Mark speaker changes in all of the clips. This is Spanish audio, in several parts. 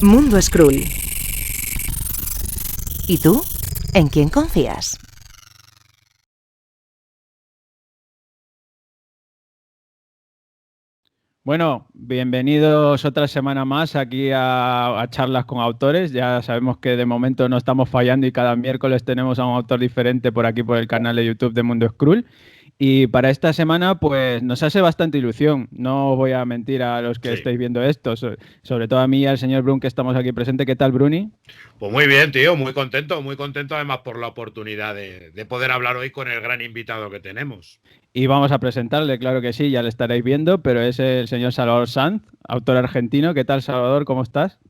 Speaker 1: Mundo Skrull. ¿Y tú? ¿En quién confías?
Speaker 2: Bueno, bienvenidos otra semana más aquí a charlas con autores. Ya sabemos que de momento no estamos fallando y cada miércoles tenemos a un autor diferente por aquí por el canal de YouTube de Mundo Skrull. Y para esta semana, pues nos hace bastante ilusión. No voy a mentir a los que
Speaker 3: Sí.
Speaker 2: estéis viendo esto, sobre todo a mí y al señor Brun que estamos aquí presente. ¿Qué tal, Bruni?
Speaker 3: Pues muy bien, tío, muy contento además por la oportunidad de poder hablar hoy con el gran invitado que tenemos.
Speaker 2: Y vamos a presentarle, claro que sí, ya le estaréis viendo, pero es el señor Salvador Sanz, autor argentino. ¿Qué tal, Salvador? ¿Cómo estás?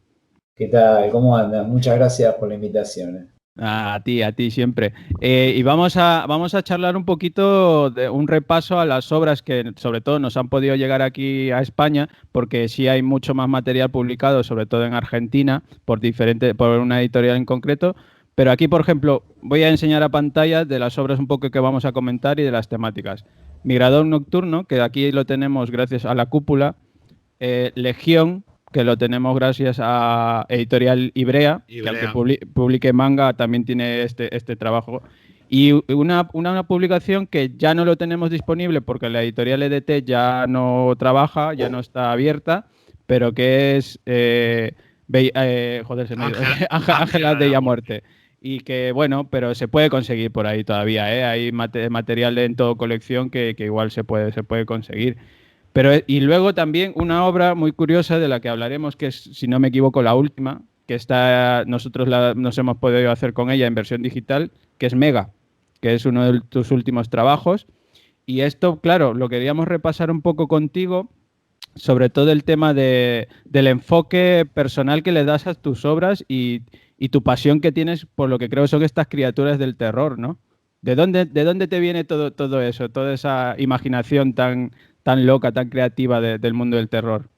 Speaker 4: ¿Qué tal? ¿Cómo andas? Muchas gracias por la invitación.
Speaker 2: A ti siempre. Y vamos a charlar un poquito de un repaso a las obras que sobre todo nos han podido llegar aquí a España, porque sí hay mucho más material publicado, sobre todo en Argentina, por una editorial en concreto. Pero aquí, por ejemplo, voy a enseñar a pantalla de las obras un poco que vamos a comentar y de las temáticas. Migrador Nocturno, que aquí lo tenemos gracias a la cúpula. Legión, que lo tenemos gracias a Editorial Ibrea, que aunque
Speaker 3: Ibrea.
Speaker 2: publique manga, también tiene este trabajo. Y una publicación que ya no lo tenemos disponible porque la editorial EDT ya no trabaja, ya no está abierta, pero que es joder, se me ha ido. Ángela de Ya Muerte. Y que, bueno, pero se puede conseguir por ahí todavía, ¿eh? Hay material en todo colección que igual se puede conseguir. Pero, y luego también una obra muy curiosa de la que hablaremos, que es, si no me equivoco, la última, que nosotros nos hemos podido hacer con ella en versión digital, que es Mega, que es uno de tus últimos trabajos. Y esto, claro, lo queríamos repasar un poco contigo, sobre todo el tema del enfoque personal que le das a tus obras y tu pasión que tienes por lo que creo son estas criaturas del terror, ¿no? ¿De dónde te viene todo eso, toda esa imaginación tan loca, tan creativa del mundo del terror?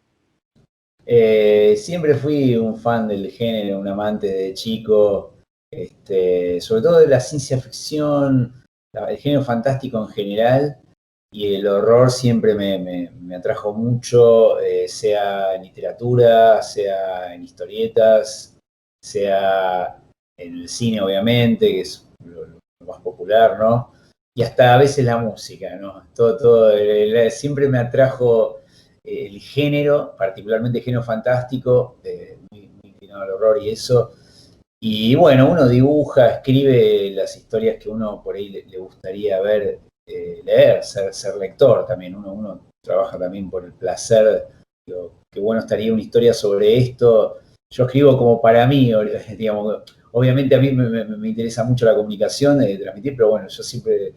Speaker 4: Siempre fui un fan del género, un amante de chico, sobre todo de la ciencia ficción, el género fantástico en general, y el horror siempre me atrajo mucho, sea en literatura, sea en historietas, sea en el cine, obviamente, que es lo más popular, ¿no? Y hasta a veces la música, ¿no? Siempre me atrajo el género, particularmente el género fantástico, muy inclinado al horror y eso. Y bueno, uno dibuja, escribe las historias que uno por ahí le gustaría ver, leer, ser lector también. Uno trabaja también por el placer. Digo, qué bueno estaría una historia sobre esto. Yo escribo como para mí, digamos. Obviamente a mí me interesa mucho la comunicación, de transmitir, pero bueno, yo siempre,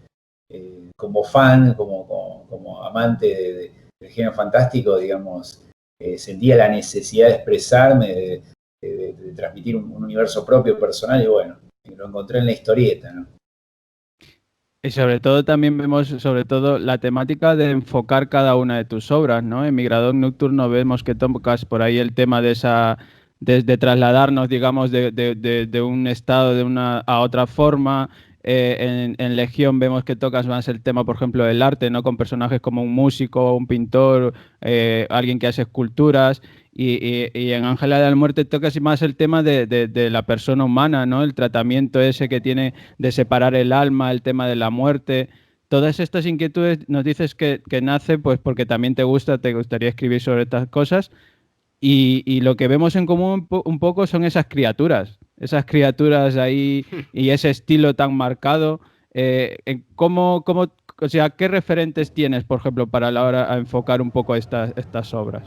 Speaker 4: como fan, como amante del género fantástico, digamos, sentía la necesidad de expresarme, de transmitir un universo propio, personal, y bueno, lo encontré en la historieta, ¿no?
Speaker 2: Y sobre todo también vemos sobre todo la temática de enfocar cada una de tus obras, ¿no? En Migrador Nocturno vemos que tocas por ahí el tema de trasladarnos, digamos, de un estado de una a otra forma. En Legión vemos que tocas más el tema, por ejemplo, del arte, ¿no? Con personajes como un músico, un pintor, alguien que hace esculturas. Y en Ángela de la Muerte tocas más el tema de la persona humana, ¿no? El tratamiento ese que tiene de separar el alma, el tema de la muerte. Todas estas inquietudes nos dices que nace pues porque también te gustaría escribir sobre estas cosas y lo que vemos en común un poco son esas criaturas ahí y ese estilo tan marcado. O sea, ¿qué referentes tienes, por ejemplo, para la hora de enfocar un poco estas obras?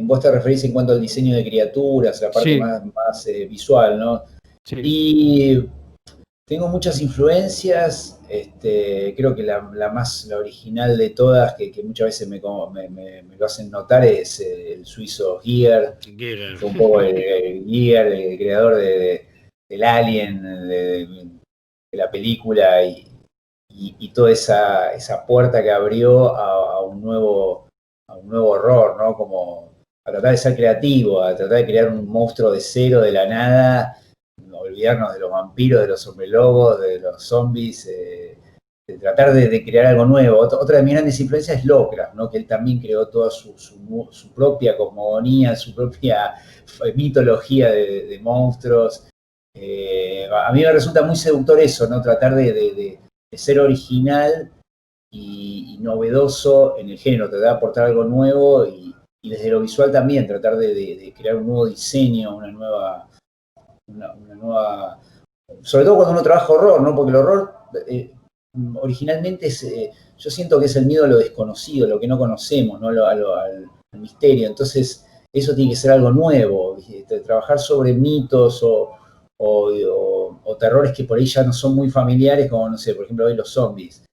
Speaker 4: Vos te referís en cuanto al diseño de criaturas, la parte
Speaker 2: Sí,
Speaker 4: más visual, ¿no?
Speaker 2: sí.
Speaker 4: Y tengo muchas influencias, creo que la original de todas, que muchas veces me lo hacen notar, es el suizo Giger,
Speaker 3: Giger.
Speaker 4: fue un poco el Giger, el creador del Alien, de la película, y toda esa puerta que abrió a un nuevo horror, ¿no? Como a tratar de ser creativo, a tratar de crear un monstruo de cero, de la nada, olvidarnos de los vampiros, de los hombres lobos, de los zombies, tratar de crear algo nuevo. Otra de mis grandes influencias es Lovecraft, ¿no? Que él también creó toda su propia cosmogonía, su propia mitología de monstruos. A mí me resulta muy seductor eso, ¿no? Tratar de ser original y novedoso en el género, tratar de aportar algo nuevo y desde lo visual también, tratar de crear un nuevo diseño, una nueva, sobre todo cuando uno trabaja horror, ¿no? Porque el horror originalmente yo siento que es el miedo a lo desconocido, a lo que no conocemos, ¿no? Al misterio. Entonces, eso tiene que ser algo nuevo, trabajar sobre mitos o terrores que por ahí ya no son muy familiares, como, no sé, por ejemplo, hoy los zombies,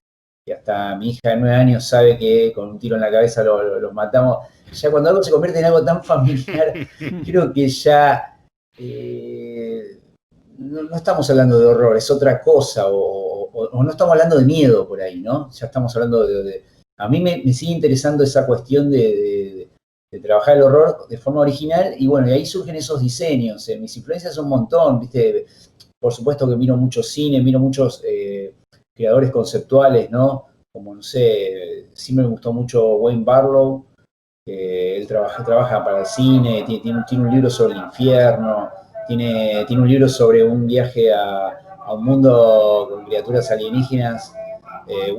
Speaker 4: que hasta mi hija de 9 años sabe que con un tiro en la cabeza los matamos. Ya cuando algo se convierte en algo tan familiar, creo que ya no estamos hablando de horror, es otra cosa, o no estamos hablando de miedo por ahí, ¿no? Ya estamos hablando a mí me sigue interesando esa cuestión de trabajar el horror de forma original, y bueno, y ahí surgen esos diseños. Mis influencias son un montón, ¿viste? Por supuesto que miro mucho cine, miro muchos creadores conceptuales, ¿no? Como, no sé, siempre me gustó mucho Wayne Barlow, él trabaja para el cine, tiene un libro sobre el infierno, tiene un libro sobre un viaje a un mundo con criaturas alienígenas.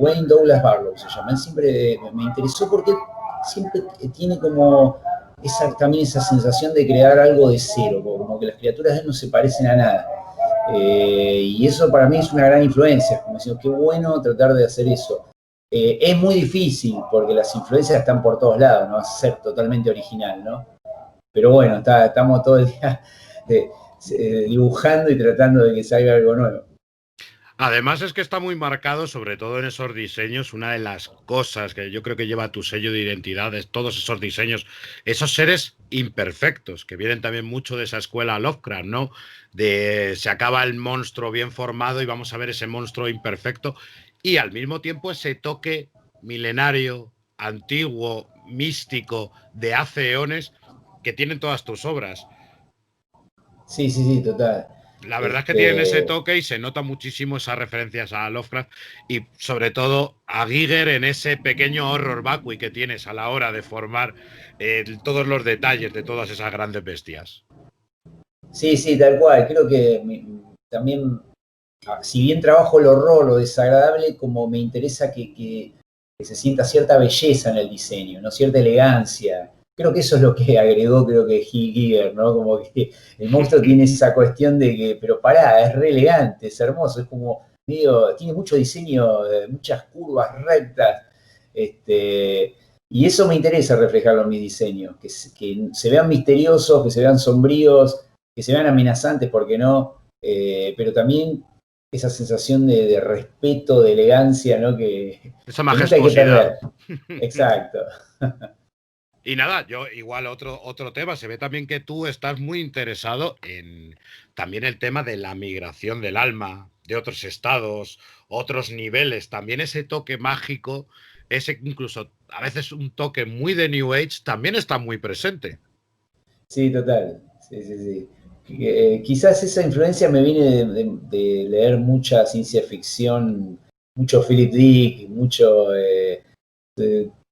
Speaker 4: Wayne Douglas Barlow se llama. Él siempre me interesó porque él siempre tiene como también esa sensación de crear algo de cero, como que las criaturas de él no se parecen a nada. Y eso para mí es una gran influencia, como decimos, qué bueno tratar de hacer eso. Es muy difícil porque las influencias están por todos lados, no vas a ser totalmente original, ¿no? Pero bueno, estamos todo el día dibujando y tratando de que salga algo nuevo.
Speaker 3: Además es que está muy marcado, sobre todo en esos diseños, una de las cosas que yo creo que lleva tu sello de identidad, es todos esos diseños, esos seres imperfectos, que vienen también mucho de esa escuela Lovecraft, ¿no? Se acaba el monstruo bien formado y vamos a ver ese monstruo imperfecto, y al mismo tiempo ese toque milenario, antiguo, místico, de hace eones, que tienen todas tus obras.
Speaker 4: Sí, total.
Speaker 3: La verdad es que tienen ese toque y se nota muchísimo esas referencias a Lovecraft y sobre todo a Giger en ese pequeño horror vacui que tienes a la hora de formar todos los detalles de todas esas grandes bestias.
Speaker 4: Sí, tal cual. Creo que también, si bien trabajo el horror, lo desagradable, como me interesa que se sienta cierta belleza en el diseño, ¿no? Cierta elegancia. Creo que eso es lo que agregó, creo que Giger, ¿no? Como que el monstruo tiene esa cuestión de que, pero pará, es re elegante, es hermoso, es como medio, tiene mucho diseño, muchas curvas rectas, y eso me interesa reflejarlo en mis diseños, que se vean misteriosos, que se vean sombríos, que se vean amenazantes, ¿por qué no? Pero también esa sensación de respeto, de elegancia, ¿no?
Speaker 3: Esa
Speaker 4: Que nunca hay que perder.
Speaker 3: majestuosidad.
Speaker 4: Exacto.
Speaker 3: Y nada, yo igual otro tema, se ve también que tú estás muy interesado en también el tema de la migración del alma, de otros estados, otros niveles, también ese toque mágico, ese incluso a veces un toque muy de New Age, también está muy presente.
Speaker 4: Sí, total. Sí. Quizás esa influencia me viene de leer mucha ciencia ficción, mucho Philip Dick,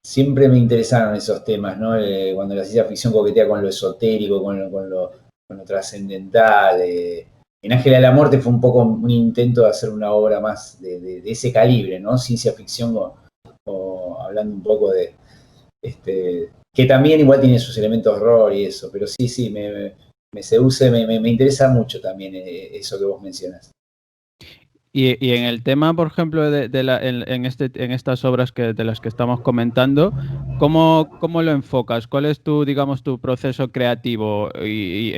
Speaker 4: siempre me interesaron esos temas, ¿no? Cuando la ciencia ficción coquetea con lo esotérico, con lo trascendental. En Ángela de la Muerte fue un poco un intento de hacer una obra más de ese calibre, ¿no? Ciencia ficción hablando un poco que también igual tiene sus elementos de horror y eso, pero sí, me seduce, me interesa mucho también eso que vos mencionas.
Speaker 2: Y en el tema, por ejemplo, en estas obras de las que estamos comentando, ¿cómo lo enfocas? ¿Cuál es digamos, tu proceso creativo y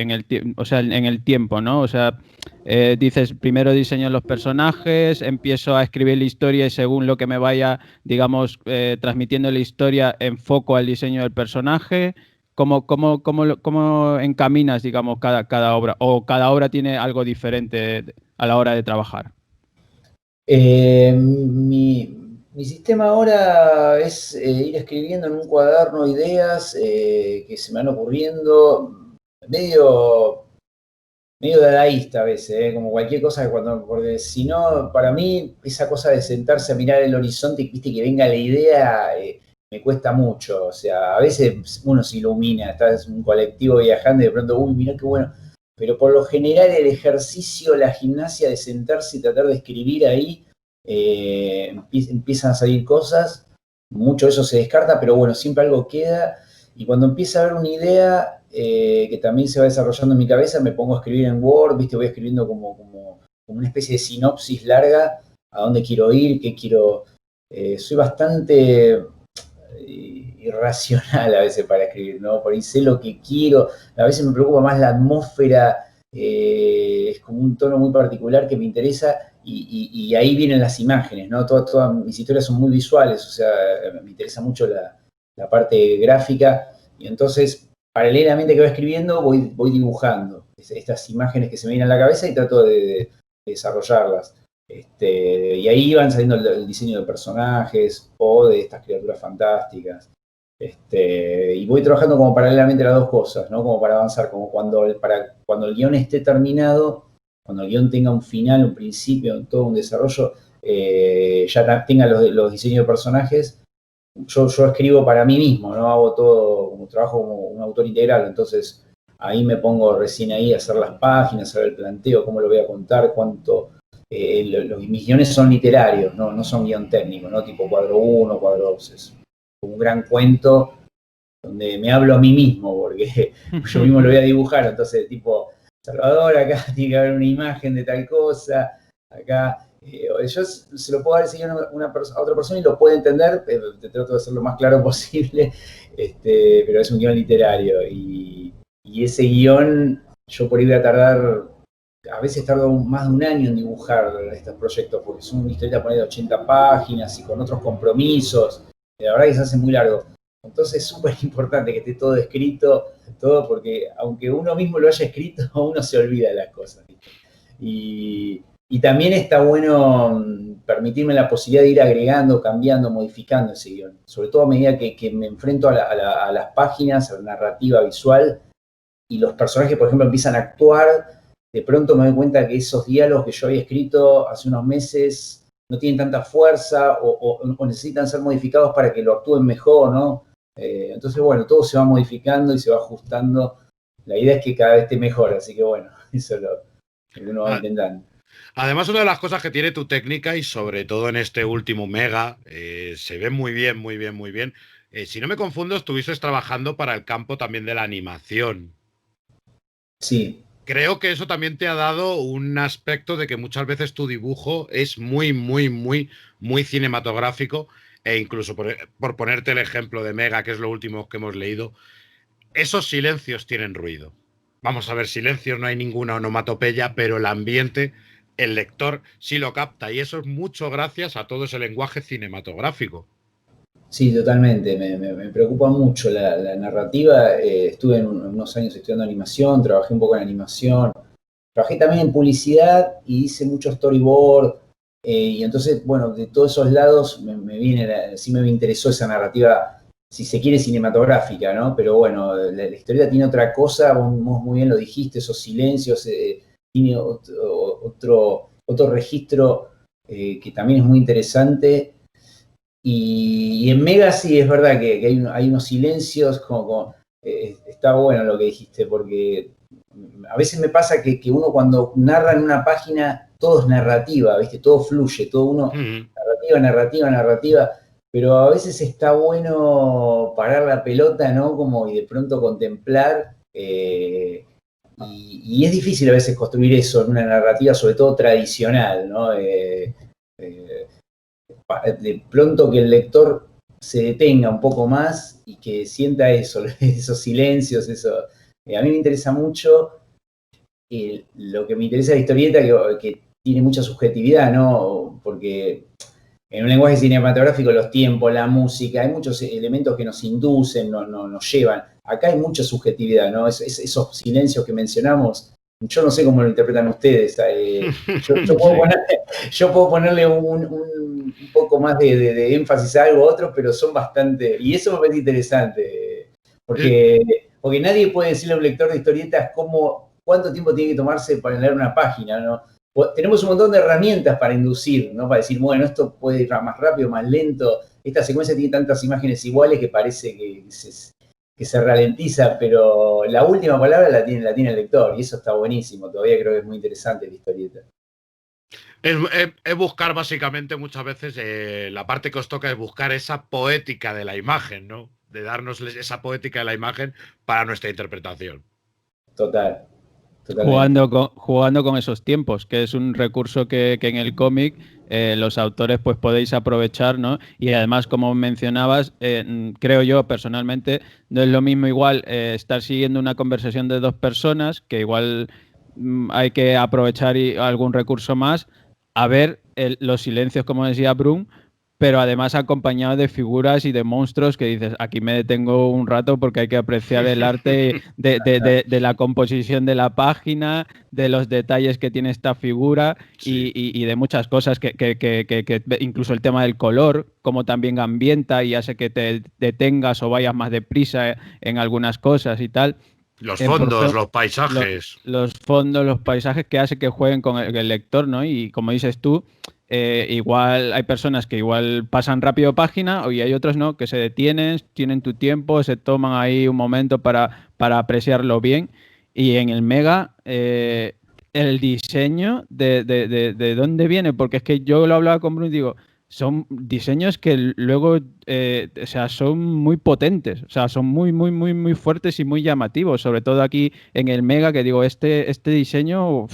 Speaker 2: o sea, en el tiempo, ¿no? O sea, dices, primero diseño los personajes, empiezo a escribir la historia y según lo que me vaya, digamos, transmitiendo la historia, enfoco al diseño del personaje. ¿Cómo encaminas, digamos, cada obra? ¿O cada obra tiene algo diferente a la hora de trabajar?
Speaker 4: Mi sistema ahora es ir escribiendo en un cuaderno ideas que se me van ocurriendo, medio medio dadaísta a veces, como cualquier cosa porque si no, para mí, esa cosa de sentarse a mirar el horizonte y viste que venga la idea, me cuesta mucho. O sea, a veces uno se ilumina, estás en un colectivo viajando y de pronto, uy, mirá qué bueno. Pero por lo general el ejercicio, la gimnasia de sentarse y tratar de escribir ahí, empiezan a salir cosas, mucho de eso se descarta, pero bueno, siempre algo queda. Y cuando empieza a haber una idea que también se va desarrollando en mi cabeza, me pongo a escribir en Word, ¿viste? Voy escribiendo como una especie de sinopsis larga, a dónde quiero ir, qué quiero. Soy bastante irracional a veces para escribir, ¿no? Por ahí sé lo que quiero, a veces me preocupa más la atmósfera, es como un tono muy particular que me interesa y ahí vienen las imágenes, ¿no? Todas mis historias son muy visuales, o sea, me interesa mucho la parte gráfica y entonces paralelamente que voy escribiendo voy dibujando estas imágenes que se me vienen a la cabeza y trato de desarrollarlas. Y ahí van saliendo el diseño de personajes o de estas criaturas fantásticas. Y voy trabajando como paralelamente las dos cosas, ¿no? Como para avanzar, como cuando el guión esté terminado, cuando el guión tenga un final, un principio, todo un desarrollo, ya tenga los diseños de personajes. Yo escribo para mí mismo, ¿no? Hago todo, como trabajo como un autor integral, entonces ahí me pongo recién ahí a hacer las páginas, hacer el planteo, cómo lo voy a contar, cuánto. Mis guiones son literarios, no son guión técnico, ¿no? Tipo cuadro 1, cuadro 2. Es un gran cuento donde me hablo a mí mismo, porque yo mismo lo voy a dibujar, entonces tipo, Salvador, acá tiene que haber una imagen de tal cosa, acá. Yo se lo puedo dar ese guión a otra persona y lo puede entender, trato de hacer lo más claro posible, pero es un guión literario y ese guión yo por ahí voy a tardar. A veces tardo más de un año en dibujar estos proyectos, porque son una historieta de 80 páginas y con otros compromisos. La verdad que se hace muy largo. Entonces es súper importante que esté todo escrito, todo, porque aunque uno mismo lo haya escrito, uno se olvida de las cosas. Y también está bueno permitirme la posibilidad de ir agregando, cambiando, modificando ese guión. Sobre todo a medida que me enfrento a las páginas, a la narrativa visual, y los personajes, por ejemplo, empiezan a actuar. De pronto me doy cuenta que esos diálogos que yo había escrito hace unos meses no tienen tanta fuerza o necesitan ser modificados para que lo actúen mejor, ¿no? Entonces, bueno, todo se va modificando y se va ajustando. La idea es que cada vez esté mejor, así que bueno, eso es lo que uno va intentando.
Speaker 3: Además, una de las cosas que tiene tu técnica y sobre todo en este último Mega, se ve muy bien, muy bien, muy bien. Si no me confundo, estuviste trabajando para el campo también de la animación.
Speaker 4: Sí.
Speaker 3: Creo que eso también te ha dado un aspecto de que muchas veces tu dibujo es muy, muy, muy, muy cinematográfico e incluso por ponerte el ejemplo de Mega, que es lo último que hemos leído, esos silencios tienen ruido. Vamos a ver, silencios, no hay ninguna onomatopeya, pero el ambiente, el lector sí lo capta y eso es mucho gracias a todo ese lenguaje cinematográfico.
Speaker 4: Sí, totalmente. Me preocupa mucho la narrativa. Estuve unos años estudiando animación, trabajé un poco en animación. Trabajé también en publicidad y hice mucho storyboard. Y entonces, bueno, de todos esos lados sí me interesó esa narrativa, si se quiere, cinematográfica, ¿no? Pero bueno, la historieta tiene otra cosa, vos muy bien lo dijiste, esos silencios, tiene otro registro que también es muy interesante. Y en Mega sí es verdad que hay unos silencios, está bueno lo que dijiste, porque a veces me pasa que uno cuando narra en una página, todo es narrativa, ¿viste? Todo fluye, todo uno, narrativa, pero a veces está bueno parar la pelota, ¿no? Como y de pronto contemplar, y es difícil a veces construir eso en una narrativa, sobre todo tradicional, ¿no? De pronto que el lector se detenga un poco más y que sienta eso, esos silencios, eso. A mí me interesa mucho, lo que me interesa de la historieta, que tiene mucha subjetividad, ¿no? Porque en un lenguaje cinematográfico los tiempos, la música, hay muchos elementos que nos inducen, nos llevan. Acá hay mucha subjetividad, ¿no? Esos silencios que mencionamos, yo no sé cómo lo interpretan ustedes. Yo puedo ponerle un poco más de énfasis a algo a otro, pero son bastante. Y eso me parece interesante. Porque nadie puede decirle a un lector de historietas cómo cuánto tiempo tiene que tomarse para leer una página, ¿no? Tenemos un montón de herramientas para inducir, ¿no? Para decir, bueno, esto puede ir más rápido, más lento. Esta secuencia tiene tantas imágenes iguales que parece que se ralentiza, pero la última palabra la tiene el lector, y eso está buenísimo. Todavía creo que es muy interesante la historieta.
Speaker 3: Es buscar básicamente muchas veces, la parte que os toca es buscar esa poética de la imagen, ¿no? De darnos esa poética de la imagen para nuestra interpretación.
Speaker 4: Total.
Speaker 2: Jugando con esos tiempos, que es un recurso que en el cómic los autores pues podéis aprovechar, ¿no? Y además, como mencionabas, creo yo personalmente, no es lo mismo igual estar siguiendo una conversación de dos personas, que igual hay que aprovechar algún recurso más, a ver los silencios, como decía Brun, pero además acompañado de figuras y de monstruos que dices, aquí me detengo un rato porque hay que apreciar el arte de la composición de la página, de los detalles que tiene esta figura y de muchas cosas, que incluso el tema del color, como también ambienta y hace que te detengas o vayas más deprisa en algunas cosas y tal.
Speaker 3: Los fondos, los paisajes.
Speaker 2: Los fondos, los paisajes que hace que jueguen con el lector, ¿no? Y como dices tú, igual hay personas que igual pasan rápido página y hay otros no, que se detienen, tienen tu tiempo, se toman ahí un momento para apreciarlo bien. Y en el Mega, el diseño de dónde viene, porque es que yo lo hablaba con Bruno y digo, son diseños que luego, o sea, son muy potentes, o sea, son muy fuertes y muy llamativos, sobre todo aquí en el Mega, que digo, este diseño, o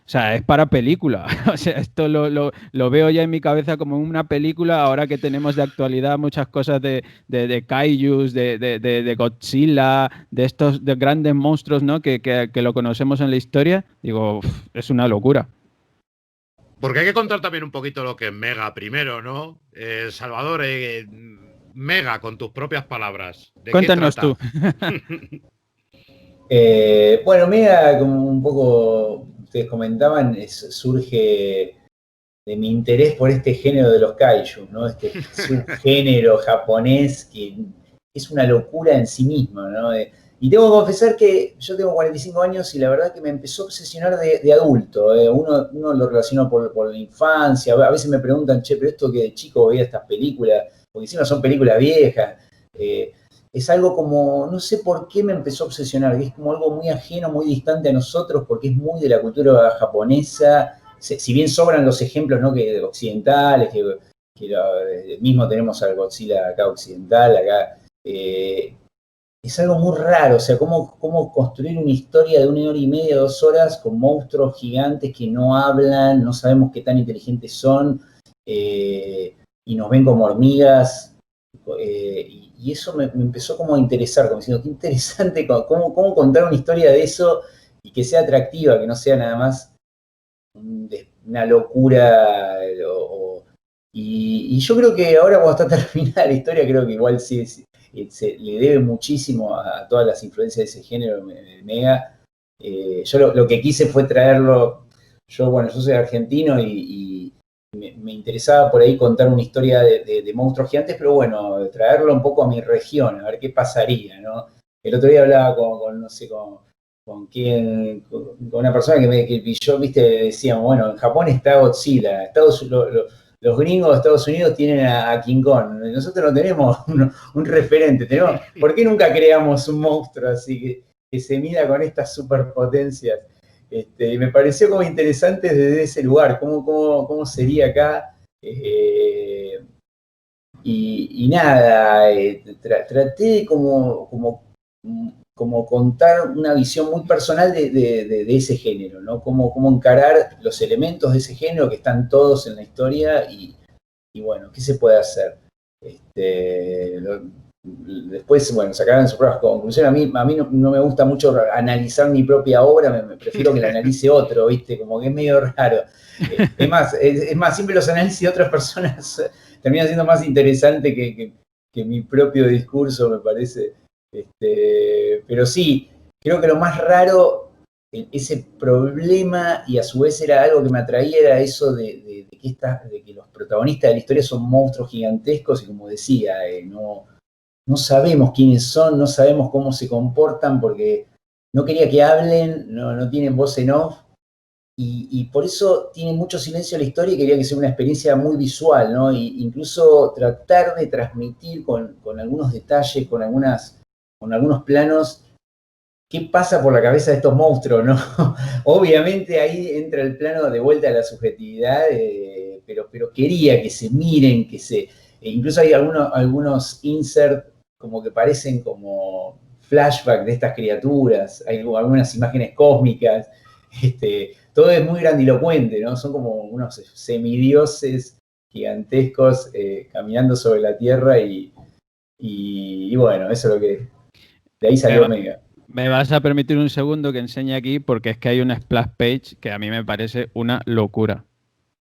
Speaker 2: sea, es para película. O sea, esto lo veo ya en mi cabeza como una película, ahora que tenemos de actualidad muchas cosas de kaijus, de Godzilla, de estos de grandes monstruos, ¿no? Que lo conocemos en la historia. Digo, es una locura.
Speaker 3: Porque hay que contar también un poquito lo que es Mega primero, ¿no? Salvador, Mega, con tus propias palabras. ¿De
Speaker 2: Cuéntanos
Speaker 3: qué trata?
Speaker 2: tú.
Speaker 4: Bueno, Mega, como un poco ustedes comentaban, surge de mi interés por este género de los kaiju, ¿no? Este subgénero japonés que es una locura en sí mismo, ¿no? Y tengo que confesar que yo tengo 45 años y la verdad que me empezó a obsesionar de adulto. Uno lo relaciona por la infancia. A veces me preguntan, che, pero esto que de chico veía estas películas, porque encima son películas viejas. Es algo como, no sé por qué me empezó a obsesionar, que es como algo muy ajeno, muy distante a nosotros, porque es muy de la cultura japonesa. Si bien sobran los ejemplos, ¿no? Que occidentales, mismo tenemos al Godzilla acá occidental, acá. Es algo muy raro, o sea, cómo construir una historia de 1 hora y media, 2 horas, con monstruos gigantes que no hablan, no sabemos qué tan inteligentes son, y nos ven como hormigas, y eso me empezó como a interesar, como diciendo, qué interesante, cómo contar una historia de eso y que sea atractiva, que no sea nada más una locura, y yo creo que ahora cuando está terminada la historia, creo que igual sí se le debe muchísimo a todas las influencias de ese género de Mega. Yo lo que quise fue traerlo, yo soy argentino y me interesaba por ahí contar una historia de monstruos gigantes, pero bueno, traerlo un poco a mi región, a ver qué pasaría, ¿no? El otro día hablaba con una persona que yo, viste, decíamos, bueno, en Japón está Godzilla, los gringos de Estados Unidos tienen a King Kong. Nosotros no tenemos un referente. ¿Por qué nunca creamos un monstruo así que se mida con estas superpotencias? Y me pareció como interesante desde ese lugar, cómo sería acá. Y nada, traté como contar una visión muy personal de ese género, ¿no? Cómo encarar los elementos de ese género que están todos en la historia y bueno, ¿qué se puede hacer? Después, bueno, sacarán sus propias conclusiones. A mí no me gusta mucho analizar mi propia obra, me prefiero que la analice otro, ¿viste? Como que es medio raro. Es más, siempre los análisis de otras personas terminan siendo más interesante que mi propio discurso, me parece. Pero sí, creo que lo más raro, ese problema, y a su vez era algo que me atraía, era eso de que los protagonistas de la historia son monstruos gigantescos y, como decía, no sabemos quiénes son, no sabemos cómo se comportan, porque no quería que hablen, no tienen voz en off, y por eso tiene mucho silencio la historia y quería que sea una experiencia muy visual, ¿no? Y incluso tratar de transmitir con algunos detalles, con algunos planos, qué pasa por la cabeza de estos monstruos, ¿no? Obviamente ahí entra el plano de vuelta a la subjetividad, pero quería que se miren, incluso hay algunos insert como que parecen como flashback de estas criaturas, hay algunas imágenes cósmicas, todo es muy grandilocuente, ¿no? Son como unos semidioses gigantescos caminando sobre la Tierra y bueno, eso es lo que... De ahí salió Omega.
Speaker 2: Me vas a permitir un segundo que enseñe aquí porque es que hay una splash page que a mí me parece una locura.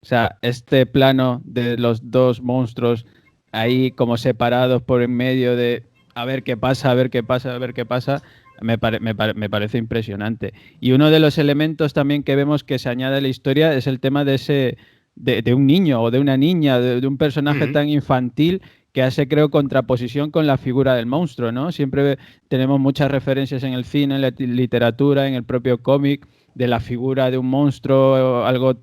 Speaker 2: O sea, este plano de los dos monstruos ahí como separados por en medio de a ver qué pasa, a ver qué pasa, a ver qué pasa, me parece impresionante. Y uno de los elementos también que vemos que se añade a la historia es el tema de un niño o de una niña, de un personaje tan infantil que hace, creo, contraposición con la figura del monstruo, ¿no? Siempre tenemos muchas referencias en el cine, en la literatura, en el propio cómic, de la figura de un monstruo, algo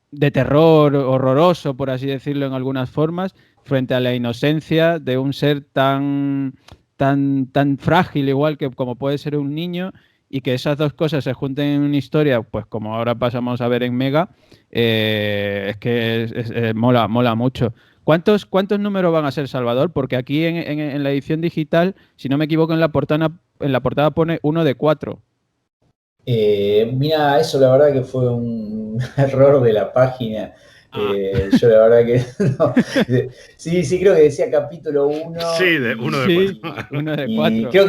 Speaker 2: de terror horroroso, por así decirlo en algunas formas, frente a la inocencia de un ser tan frágil, igual que como puede ser un niño, y que esas dos cosas se junten en una historia, pues como ahora pasamos a ver en Mega, es que mola mucho. ¿Cuántos números van a ser, Salvador? Porque aquí en la edición digital, si no me equivoco, en la portada pone 1 de 4.
Speaker 4: Mira, eso la verdad que fue un error de la página. Yo la verdad que no. Sí, creo que decía capítulo 1.
Speaker 3: Sí, de 1 de 4.
Speaker 2: 1 de 4.
Speaker 4: Y creo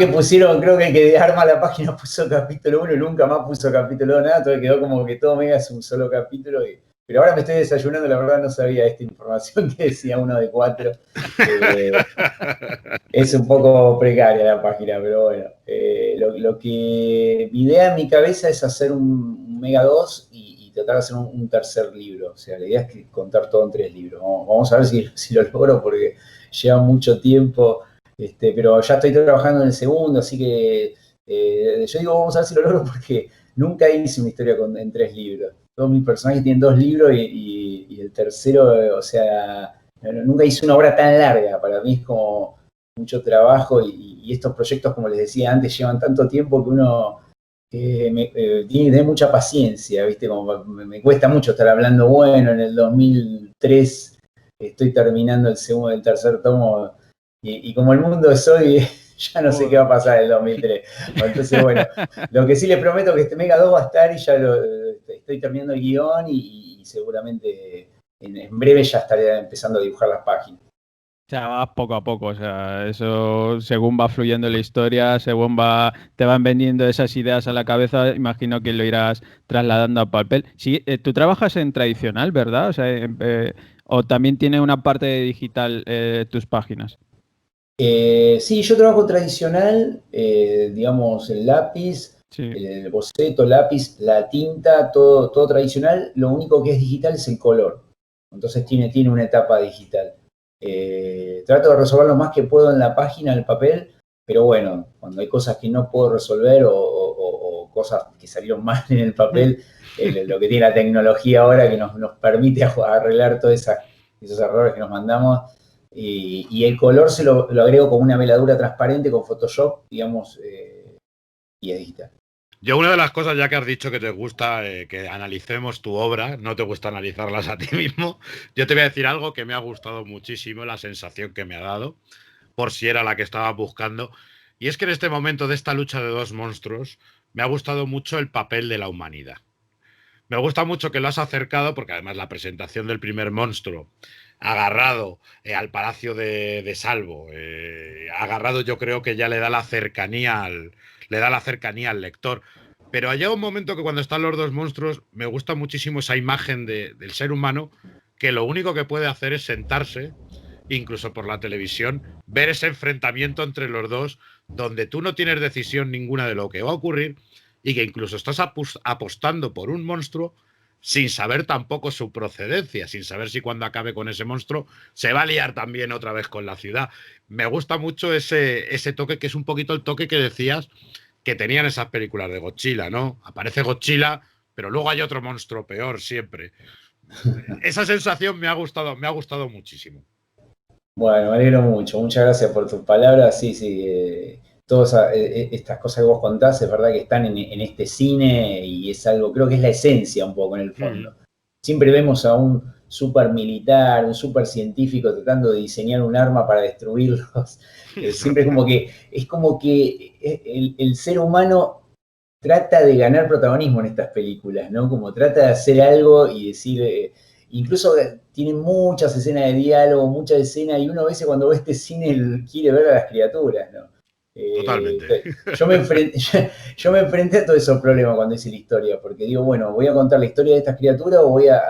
Speaker 4: que el que arma la página puso capítulo 1 y nunca más puso capítulo 2, nada, entonces quedó como que todo Mega es un solo capítulo. Pero ahora me estoy desayunando, la verdad no sabía esta información que decía 1 de 4. Es un poco precaria la página, pero bueno. Lo que mi idea en mi cabeza es hacer un Mega 2 y tratar de hacer un tercer libro. O sea, la idea es contar todo en 3 libros. Vamos a ver si lo logro porque lleva mucho tiempo. Pero ya estoy trabajando en el segundo, así que yo digo, vamos a ver si lo logro porque nunca hice una historia en 3 libros. Todos mis personajes tienen 2 libros y el tercero, o sea, nunca hice una obra tan larga. Para mí es como mucho trabajo y estos proyectos, como les decía antes, llevan tanto tiempo que uno tiene que tener mucha paciencia, ¿viste? Como me cuesta mucho estar hablando, bueno, en el 2003 estoy terminando el tercer tomo y como el mundo es hoy, ya no sé qué va a pasar en el 2003. Entonces, bueno, lo que sí les prometo es que este Mega 2 va a estar y ya estoy terminando el guión y seguramente en breve ya estaré empezando a dibujar las páginas.
Speaker 2: O sea, vas poco a poco, o sea, eso según va fluyendo la historia, según te van vendiendo esas ideas a la cabeza, imagino que lo irás trasladando a papel. Sí, tú trabajas en tradicional, ¿verdad? O sea, o también tiene una parte de digital tus páginas.
Speaker 4: Sí, yo trabajo tradicional, digamos, el lápiz,
Speaker 2: Sí.
Speaker 4: el boceto, lápiz, la tinta, todo tradicional. Lo único que es digital es el color. Entonces tiene una etapa digital. Trato de resolver lo más que puedo en la página, en el papel, pero bueno, cuando hay cosas que no puedo resolver o cosas que salieron mal en el papel, lo que tiene la tecnología ahora que nos permite arreglar todos esos errores que nos mandamos. Y el color se lo agrego con una veladura transparente con Photoshop, digamos, y es digital.
Speaker 3: Yo una de las cosas, ya que has dicho que te gusta que analicemos tu obra, no te gusta analizarlas a ti mismo, yo te voy a decir algo que me ha gustado muchísimo, la sensación que me ha dado, por si era la que estaba buscando, y es que en este momento de esta lucha de dos monstruos, me ha gustado mucho el papel de la humanidad. Me gusta mucho que lo has acercado, porque además la presentación del primer monstruo, agarrado al palacio de Salvo, agarrado yo creo que ya le da la cercanía al lector. Pero llega un momento que cuando están los dos monstruos, me gusta muchísimo esa imagen del ser humano que lo único que puede hacer es sentarse, incluso por la televisión, ver ese enfrentamiento entre los dos, donde tú no tienes decisión ninguna de lo que va a ocurrir y que incluso estás apostando por un monstruo sin saber tampoco su procedencia, sin saber si cuando acabe con ese monstruo se va a liar también otra vez con la ciudad. Me gusta mucho ese toque, que es un poquito el toque que decías que tenían esas películas de Godzilla, ¿no? Aparece Godzilla, pero luego hay otro monstruo peor siempre. Esa sensación me ha gustado muchísimo.
Speaker 4: Bueno, me alegro mucho. Muchas gracias por tus palabras. Sí, sí. Todas estas cosas que vos contás, es verdad que están en este cine y es algo, creo que es la esencia un poco en el fondo. Siempre vemos a un super militar, un super científico tratando de diseñar un arma para destruirlos. Siempre es como que el ser humano trata de ganar protagonismo en estas películas, ¿no? Como trata de hacer algo y decir, incluso tienen muchas escenas de diálogo, muchas escenas, y uno a veces cuando ve este cine quiere ver a las criaturas, ¿no?
Speaker 3: Totalmente.
Speaker 4: Yo me enfrenté a todos esos problemas cuando hice la historia, porque digo, bueno, ¿voy a contar la historia de estas criaturas o voy a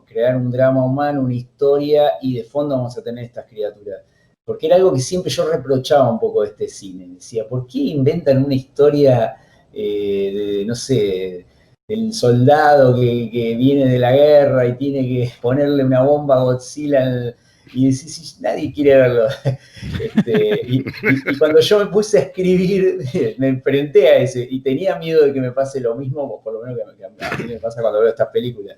Speaker 4: crear un drama humano, una historia, y de fondo vamos a tener estas criaturas? Porque era algo que siempre yo reprochaba un poco de este cine. Decía, ¿por qué inventan una historia no sé, del soldado que viene de la guerra y tiene que ponerle una bomba a Godzilla y decís, nadie quiere verlo. Y cuando yo me puse a escribir, me enfrenté a eso y tenía miedo de que me pase lo mismo, por lo menos que a mí me pasa cuando veo estas películas.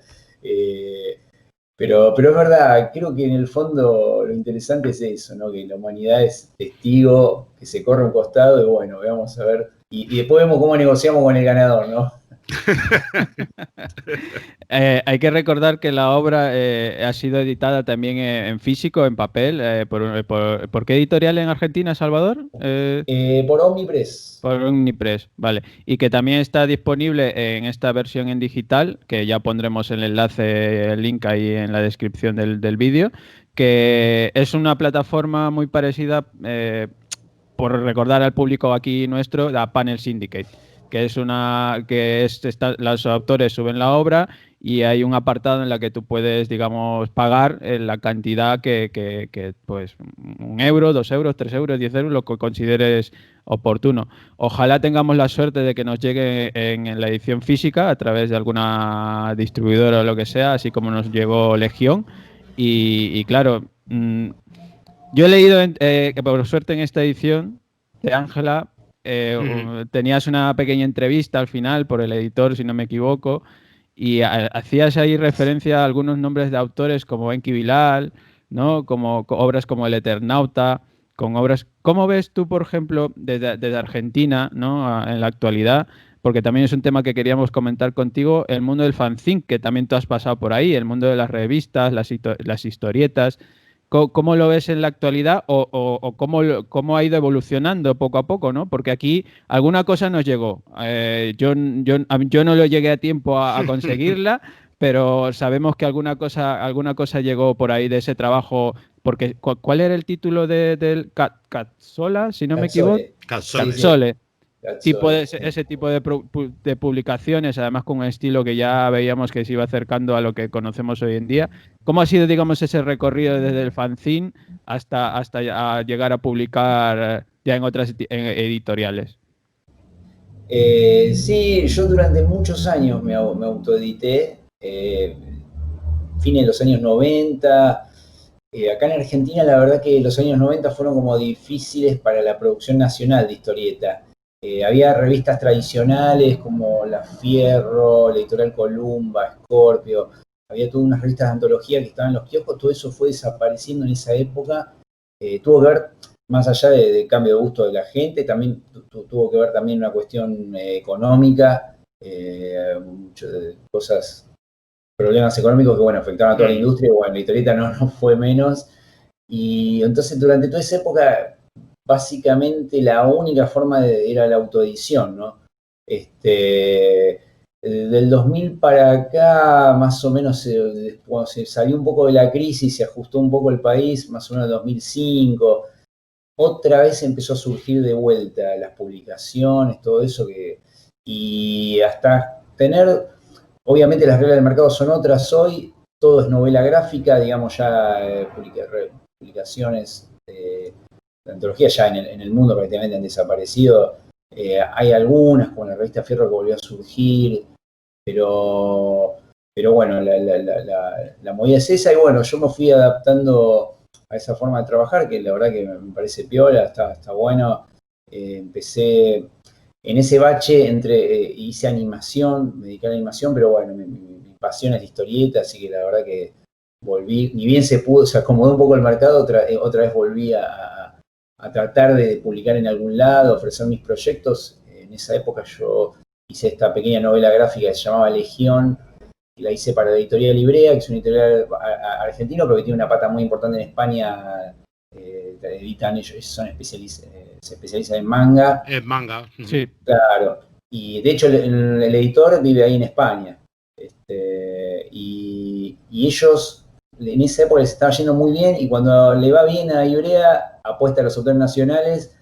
Speaker 4: Pero es verdad, creo que en el fondo lo interesante es eso, ¿no? Que la humanidad es testigo, que se corre un costado y bueno, vamos a ver. Y después vemos cómo negociamos con el ganador, ¿no?
Speaker 2: Hay que recordar que la obra ha sido editada también en físico, en papel. ¿Por qué editorial en Argentina, Salvador?
Speaker 4: Por Omnipress.
Speaker 2: Por Omnipress, vale. Y que también está disponible en esta versión en digital, que ya pondremos el enlace, el link ahí en la descripción del vídeo, que es una plataforma muy parecida, por recordar al público aquí nuestro, a Panel Syndicate, que es los autores suben la obra y hay un apartado en la que tú puedes, digamos, pagar la cantidad que pues, 1 euro, 2 euros, 3 euros, 10 euros, lo que consideres oportuno. Ojalá tengamos la suerte de que nos llegue en la edición física a través de alguna distribuidora o lo que sea, así como nos llegó Legión. Y claro, yo he leído que por suerte en esta edición de Ángela tenías una pequeña entrevista al final por el editor, si no me equivoco, y hacías ahí referencia a algunos nombres de autores como Enki Bilal, ¿no? Como obras como El Eternauta, con obras. ¿Cómo ves tú, por ejemplo, desde Argentina, ¿no? En la actualidad? Porque también es un tema que queríamos comentar contigo, el mundo del fanzine, que también tú has pasado por ahí, el mundo de las revistas, las historietas. ¿Cómo lo ves en la actualidad o cómo ha ido evolucionando poco a poco, ¿no? Porque aquí alguna cosa nos llegó. Yo no lo llegué a tiempo a conseguirla, pero sabemos que alguna cosa llegó por ahí de ese trabajo. Porque, ¿cuál era el título del Cazzola, si no me equivoco?
Speaker 3: Cazzola.
Speaker 2: Ese tipo de publicaciones, además con un estilo que ya veíamos que se iba acercando a lo que conocemos hoy en día. ¿Cómo ha sido, digamos, ese recorrido desde el fanzine hasta llegar a publicar ya en otras editoriales?
Speaker 4: Sí, yo durante muchos años me autoedité, fines de los años 90. Acá en Argentina la verdad que los años 90 fueron como difíciles para la producción nacional de historieta. Había revistas tradicionales como La Fierro, la Editorial Columba, Scorpio, había todas unas revistas de antología que estaban en los kioscos, todo eso fue desapareciendo en esa época. Tuvo que ver, más allá del cambio de gusto de la gente, también tuvo que ver también una cuestión económica, cosas, problemas económicos que bueno, afectaban a toda la industria, bueno, la historieta no fue menos. Y entonces durante toda esa época básicamente la única forma era la autoedición, ¿no? Del 2000 para acá, más o menos, cuando se salió un poco de la crisis, se ajustó un poco el país, más o menos en 2005, otra vez empezó a surgir de vuelta las publicaciones, todo eso, y hasta tener, obviamente las reglas del mercado son otras hoy, todo es novela gráfica, digamos ya publicaciones de antología ya en el mundo prácticamente han desaparecido. Hay algunas, como la revista Fierro que volvió a surgir, pero bueno, la movida es esa y bueno, yo me fui adaptando a esa forma de trabajar que la verdad que me parece piola, está bueno. Empecé en ese bache hice animación, me dediqué a la animación, pero bueno, mi pasión es la historieta, así que la verdad que volví, ni bien se pudo, se acomodó un poco el mercado, otra vez volví a tratar de publicar en algún lado, ofrecer mis proyectos. En esa época yo hice esta pequeña novela gráfica que se llamaba Legión, y la hice para la editorial Librea, que es una editorial argentina, pero que tiene una pata muy importante en España. Editan ellos, se especializan en manga.
Speaker 3: Es manga.
Speaker 2: Sí.
Speaker 4: Claro. Y de hecho el editor vive ahí en España. Y ellos en esa época les estaba yendo muy bien, y cuando le va bien a Ibrea, apuesta a los autores nacionales.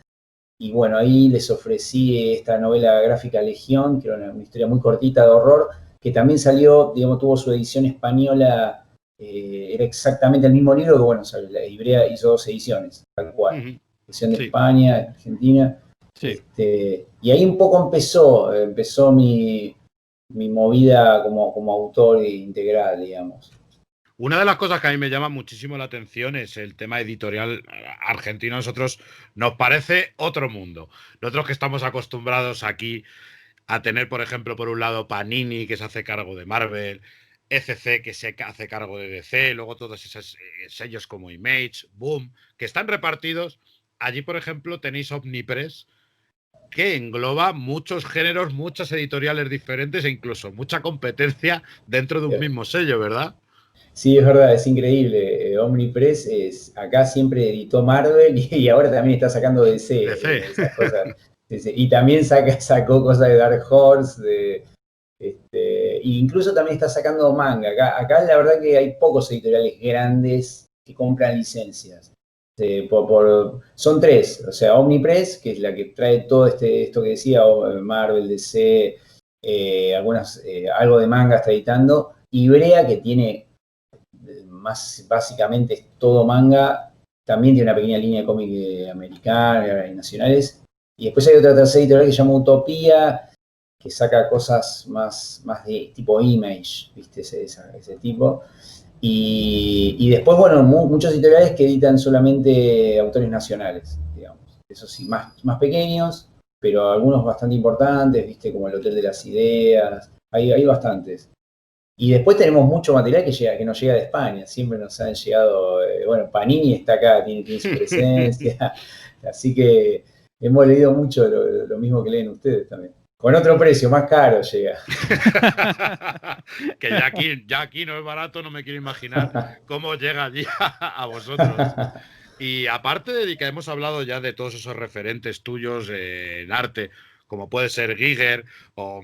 Speaker 4: Y bueno, ahí les ofrecí esta novela gráfica Legión, que era una historia muy cortita de horror, que también salió, digamos, tuvo su edición española, era exactamente el mismo libro, que bueno, la Ibrea hizo 2 ediciones, tal cual. Edición de España, Argentina.
Speaker 2: Sí.
Speaker 4: Y ahí un poco empezó mi movida como autor integral, digamos.
Speaker 3: Una de las cosas que a mí me llama muchísimo la atención es el tema editorial argentino. A nosotros nos parece otro mundo. Nosotros que estamos acostumbrados aquí a tener, por ejemplo, por un lado Panini, que se hace cargo de Marvel, ECC, que se hace cargo de DC, luego todos esos sellos como Image, Boom, que están repartidos. Allí, por ejemplo, tenéis Omnipress, que engloba muchos géneros, muchas editoriales diferentes e incluso mucha competencia dentro de un mismo sello, ¿verdad?
Speaker 4: Sí, es verdad, es increíble. Omnipress acá siempre editó Marvel y ahora también está sacando DC. Esas cosas. Y también sacó cosas de Dark Horse, e incluso también está sacando manga. Acá la verdad que hay pocos editoriales grandes que compran licencias. Son 3, o sea, Omnipress, que es la que trae todo esto que decía, Marvel, DC, algo de manga está editando. Ibrea, que tiene más básicamente es todo manga, también tiene una pequeña línea de cómic americana y nacionales. Y después hay otra tercera editorial que se llama Utopía, que saca cosas más de tipo Image, ¿viste? Ese tipo. Y después, bueno, muchos editoriales que editan solamente autores nacionales, digamos. Eso sí, más pequeños, pero algunos bastante importantes, ¿viste? Como el Hotel de las Ideas. Hay bastantes. Y después tenemos mucho material que nos llega de España. Siempre nos han llegado, bueno, Panini está acá, tiene su presencia. Así que hemos leído mucho lo mismo que leen ustedes también. Con otro precio, más caro llega.
Speaker 3: Que ya aquí no es barato, no me quiero imaginar cómo llega allí a vosotros. Y aparte de que hemos hablado ya de todos esos referentes tuyos en arte, como puede ser Giger o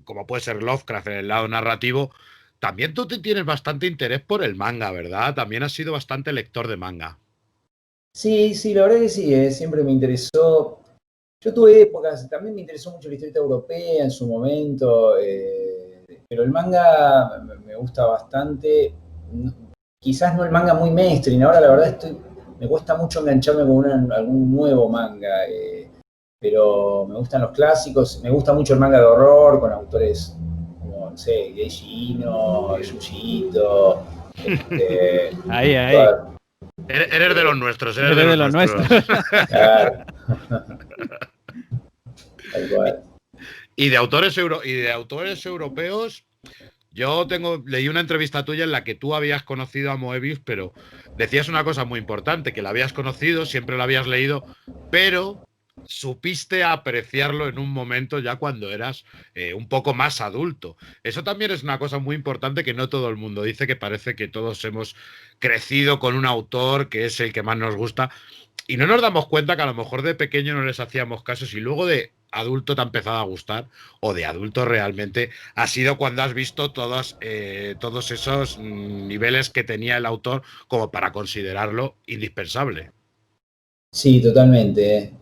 Speaker 3: como puede ser Lovecraft en el lado narrativo, también tú tienes bastante interés por el manga, ¿verdad? También has sido bastante lector de manga.
Speaker 4: Sí, la verdad que sí, siempre me interesó. Yo tuve épocas, también me interesó mucho la historieta europea en su momento, pero el manga me gusta bastante. Quizás no el manga muy mainstream, ahora la verdad me cuesta mucho engancharme con algún nuevo manga, pero me gustan los clásicos, me gusta mucho el manga de horror con autores como, no sé, Geiji Ino, Yuji Ito,
Speaker 2: Ahí.
Speaker 3: Eres de los nuestros,
Speaker 2: eres de los nuestros.
Speaker 4: Claro. Tal cual.
Speaker 3: Y de autores europeos, yo leí una entrevista tuya en la que tú habías conocido a Moebius, pero decías una cosa muy importante, que la habías conocido, siempre la habías leído, pero supiste apreciarlo en un momento ya cuando eras un poco más adulto. Eso también es una cosa muy importante que no todo el mundo dice, que parece que todos hemos crecido con un autor que es el que más nos gusta y no nos damos cuenta que a lo mejor de pequeño no les hacíamos caso y luego de adulto te ha empezado a gustar o de adulto realmente ha sido cuando has visto todos esos niveles que tenía el autor como para considerarlo indispensable.
Speaker 4: Sí, totalmente.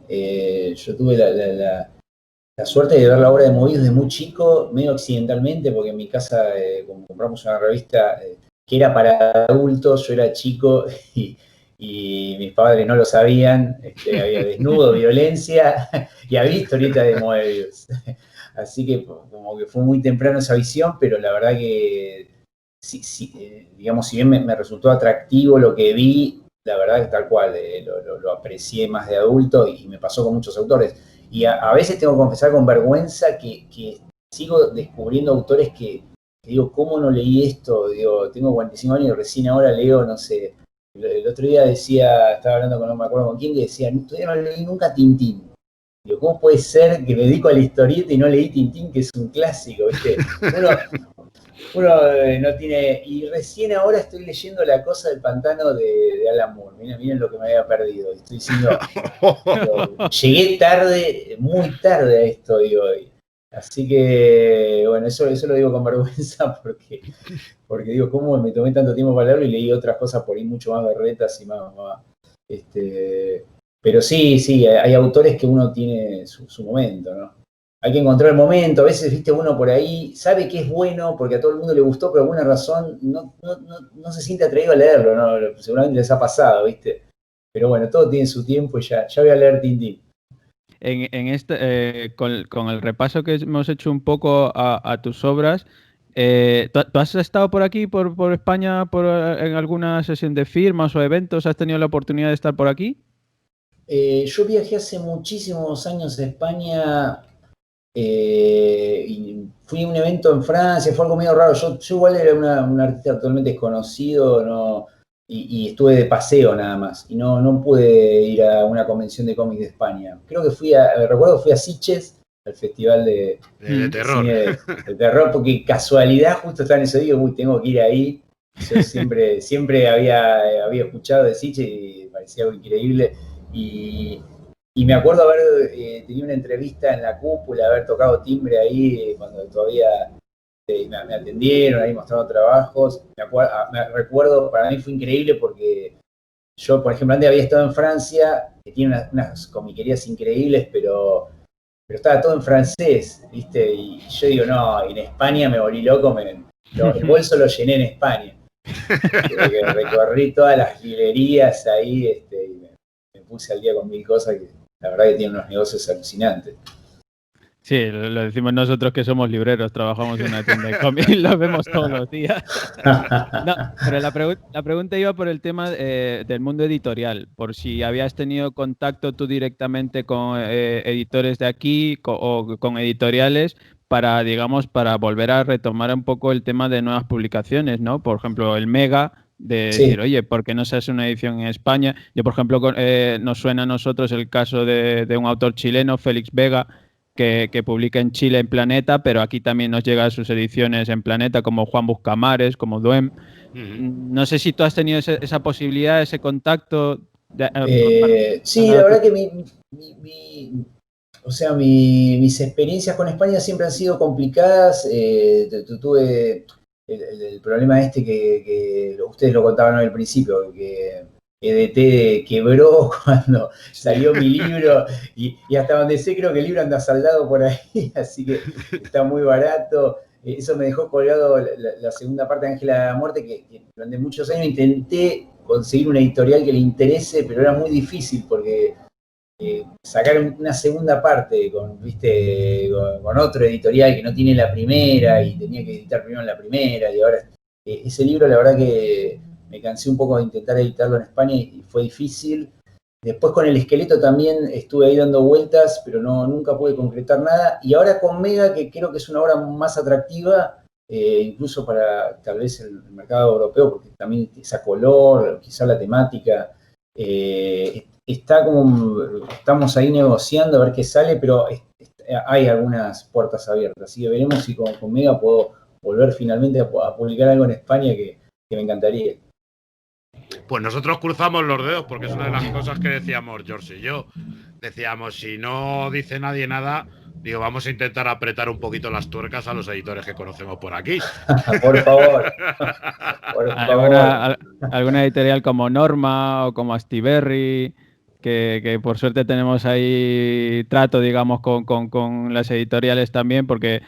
Speaker 4: Yo tuve la suerte de ver la obra de Moebius de muy chico, medio accidentalmente, porque en mi casa compramos una revista que era para adultos, yo era chico y mis padres no lo sabían, había desnudo, violencia y había historietas de Moebius. Así que como que fue muy temprano esa visión, pero la verdad que, digamos, si bien me resultó atractivo lo que vi, la verdad que tal cual, lo aprecié más de adulto y me pasó con muchos autores. Y a veces tengo que confesar con vergüenza que sigo descubriendo autores que digo, ¿cómo no leí esto? Digo, tengo 45 años y recién ahora leo, no sé. El otro día decía, estaba hablando con no me acuerdo con quién, que decía, todavía no leí nunca Tintín. Digo, ¿cómo puede ser que me dedico a la historieta y no leí Tintín, que es un clásico, ¿viste? Uno no tiene... Y recién ahora estoy leyendo La cosa del pantano de Alan Moore. Miren lo que me había perdido. Estoy diciendo, llegué tarde, muy tarde a esto, digo. Así que, bueno, eso lo digo con vergüenza porque digo, ¿cómo me tomé tanto tiempo para leerlo y leí otras cosas por ahí mucho más berretas y más pero sí, hay autores que uno tiene su momento, ¿no? Hay que encontrar el momento, a veces, viste, uno por ahí sabe que es bueno porque a todo el mundo le gustó, pero por alguna razón no se siente atraído a leerlo, ¿no? Seguramente les ha pasado, viste. Pero bueno, todo tiene su tiempo y ya voy a leer Tintín.
Speaker 2: Con el repaso que hemos hecho un poco a tus obras, ¿tú has estado por aquí, por España, en alguna sesión de firmas o eventos? ¿Has tenido la oportunidad de estar por aquí?
Speaker 4: Yo viajé hace muchísimos años a España y fui a un evento en Francia, fue algo medio raro. Yo igual era un artista totalmente desconocido, ¿no? Y estuve de paseo nada más. Y no pude ir a una convención de cómics de España. Creo que fui a Sitges, al festival de
Speaker 3: terror.
Speaker 4: cine de terror, porque casualidad justo estaba en ese día, tengo que ir ahí. Yo siempre había escuchado de Sitges y me parecía algo increíble. Y me acuerdo haber tenido una entrevista en la cúpula, haber tocado timbre ahí cuando todavía me atendieron, ahí mostraron trabajos. Me recuerdo, para mí fue increíble porque yo, por ejemplo, antes había estado en Francia, que tiene unas comiquerías increíbles, pero estaba todo en francés, ¿viste? Y yo digo, no, en España me volví loco, el bolso lo llené en España. Recorrí todas las librerías ahí y me puse al día con mil cosas que la verdad que tienen unos negocios alucinantes.
Speaker 2: Sí, lo decimos nosotros que somos libreros, trabajamos en una tienda de cómics y lo vemos todos los días. No, pero la pregunta iba por el tema del mundo editorial, por si habías tenido contacto tú directamente con editores de aquí o con editoriales para, digamos, para volver a retomar un poco el tema de nuevas publicaciones, ¿no? Por ejemplo, el Mega, de
Speaker 4: Sí.
Speaker 2: decir, oye, ¿por qué no se hace una edición en España? Yo, por ejemplo, nos suena a nosotros el caso de un autor chileno, Félix Vega, que publica en Chile en Planeta, pero aquí también nos llegan sus ediciones en Planeta, como Juan Buscamares, como Duem. No sé si tú has tenido esa posibilidad, ese contacto.
Speaker 4: Sí, la verdad que mis experiencias con España siempre han sido complicadas. Tuve el problema que ustedes lo contaban al principio, que EDT quebró cuando salió mi libro y hasta donde sé creo que el libro anda saldado por ahí, así que está muy barato. Eso me dejó colgado la segunda parte de Ángela de la Muerte, que durante muchos años intenté conseguir una editorial que le interese, pero era muy difícil porque sacar una segunda parte con otro editorial que no tiene la primera y tenía que editar primero la primera y ahora ese libro la verdad que me cansé un poco de intentar editarlo en España y fue difícil. Después con El Esqueleto también estuve ahí dando vueltas, pero nunca pude concretar nada. Y ahora con Mega, que creo que es una obra más atractiva, incluso para tal vez el mercado europeo, porque también esa color, quizá la temática, estamos ahí negociando a ver qué sale, pero hay algunas puertas abiertas. Así que veremos si con Mega puedo volver finalmente a publicar algo en España que me encantaría.
Speaker 3: Pues nosotros cruzamos los dedos porque es una de las cosas que decíamos George y yo. Decíamos, si no dice nadie nada, digo, vamos a intentar apretar un poquito las tuercas a los editores que conocemos por aquí.
Speaker 4: Por favor. Por favor.
Speaker 2: ¿Alguna editorial como Norma o como Astiberri? Que por suerte tenemos ahí trato, digamos, con las editoriales también, porque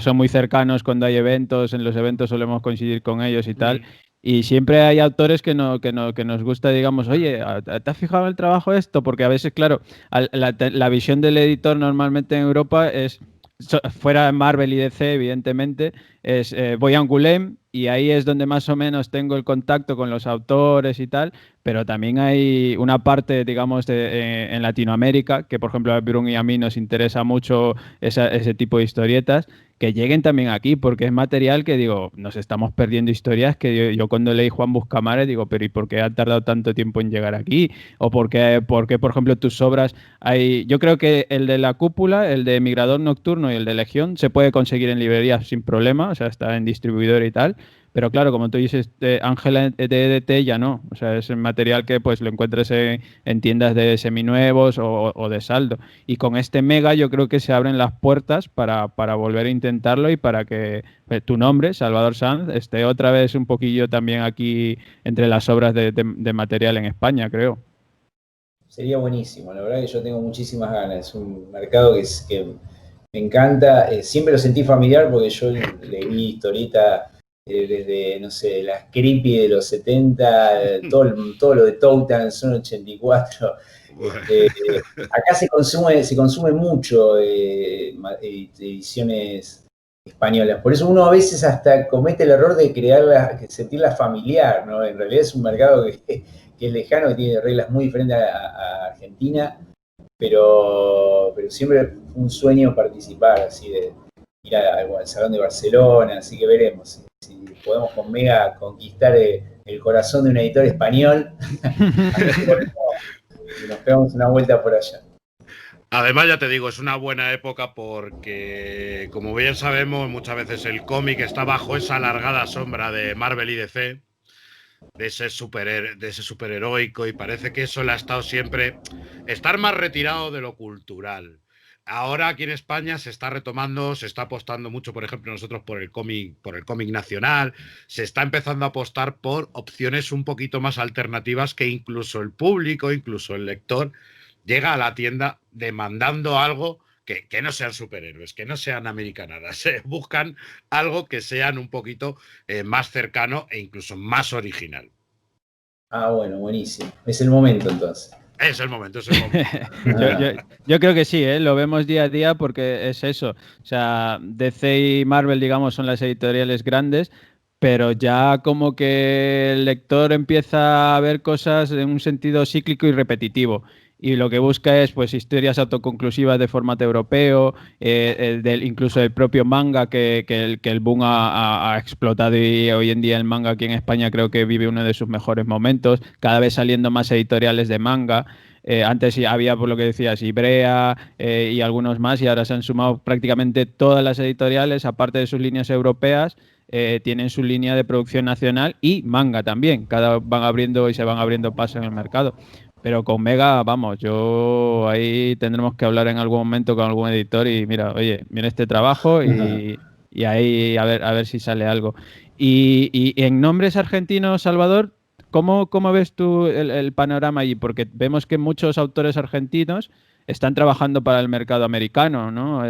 Speaker 2: son muy cercanos cuando hay eventos, en los eventos solemos coincidir con ellos y tal. Y siempre hay autores que nos gusta, digamos, oye, ¿te has fijado en el trabajo esto? Porque a veces, claro, la visión del editor normalmente en Europa es, fuera de Marvel y DC, evidentemente, es voy a Angoulême, y ahí es donde más o menos tengo el contacto con los autores y tal, pero también hay una parte, digamos, en Latinoamérica, que por ejemplo a Brun y a mí nos interesa mucho ese tipo de historietas, que lleguen también aquí, porque es material que digo, nos estamos perdiendo historias que yo cuando leí Juan Buscamares digo, pero ¿y por qué ha tardado tanto tiempo en llegar aquí? O por qué, por ejemplo, tus obras hay... Yo creo que el de La Cúpula, el de Migrador Nocturno y el de Legión se puede conseguir en librerías sin problema, o sea, está en distribuidor y tal. Pero claro, como tú dices, Ángela de EDT ya no. O sea, es el material que pues lo encuentres en tiendas de seminuevos o de saldo. Y con este Mega yo creo que se abren las puertas para volver a intentarlo y para que tu nombre, Salvador Sanz, esté otra vez un poquillo también aquí entre las obras de material en España, creo.
Speaker 4: Sería buenísimo, la verdad que yo tengo muchísimas ganas. Es un mercado que me encanta. Siempre lo sentí familiar porque yo leí historieta desde, no sé, las creepy de los 70, todo lo de Toutan, son 84. Acá se consume mucho ediciones españolas. Por eso uno a veces hasta comete el error de sentirla familiar, ¿no? En realidad es un mercado que es lejano, que tiene reglas muy diferentes a Argentina, pero siempre fue un sueño participar, así de ir al Salón de Barcelona, así que veremos si podemos con Mega conquistar el corazón de un editor español. Y nos pegamos una vuelta por allá.
Speaker 3: Además, ya te digo, es una buena época porque, como bien sabemos, muchas veces el cómic está bajo esa alargada sombra de Marvel y DC, de ese superheroico, y parece que eso le ha estado siempre estar más retirado de lo cultural. Ahora aquí en España se está retomando, se está apostando mucho, por ejemplo, nosotros por el cómic nacional, se está empezando a apostar por opciones un poquito más alternativas que incluso el público, incluso el lector, llega a la tienda demandando algo que no sean superhéroes, que no sean americanadas. Buscan algo que sean un poquito más cercano e incluso más original.
Speaker 4: Ah, bueno, buenísimo. Es el momento entonces.
Speaker 3: Es el momento, es el momento.
Speaker 2: Yo creo que sí, ¿eh? Lo vemos día a día porque es eso. O sea, DC y Marvel, digamos, son las editoriales grandes, pero ya como que el lector empieza a ver cosas en un sentido cíclico y repetitivo. Y lo que busca es pues historias autoconclusivas de formato europeo, incluso el propio manga que el boom ha explotado y hoy en día el manga aquí en España creo que vive uno de sus mejores momentos, cada vez saliendo más editoriales de manga. Antes había, por lo que decías, Ibrea y algunos más, y ahora se han sumado prácticamente todas las editoriales, aparte de sus líneas europeas, tienen su línea de producción nacional y manga también. Cada van abriendo y se van abriendo paso en el mercado. Pero con Mega, vamos, yo ahí tendremos que hablar en algún momento con algún editor y mira, oye, mira este trabajo y ahí a ver si sale algo. Y en nombres argentinos, Salvador, ¿cómo ves tú el panorama allí? Porque vemos que muchos autores argentinos están trabajando para el mercado americano, ¿no?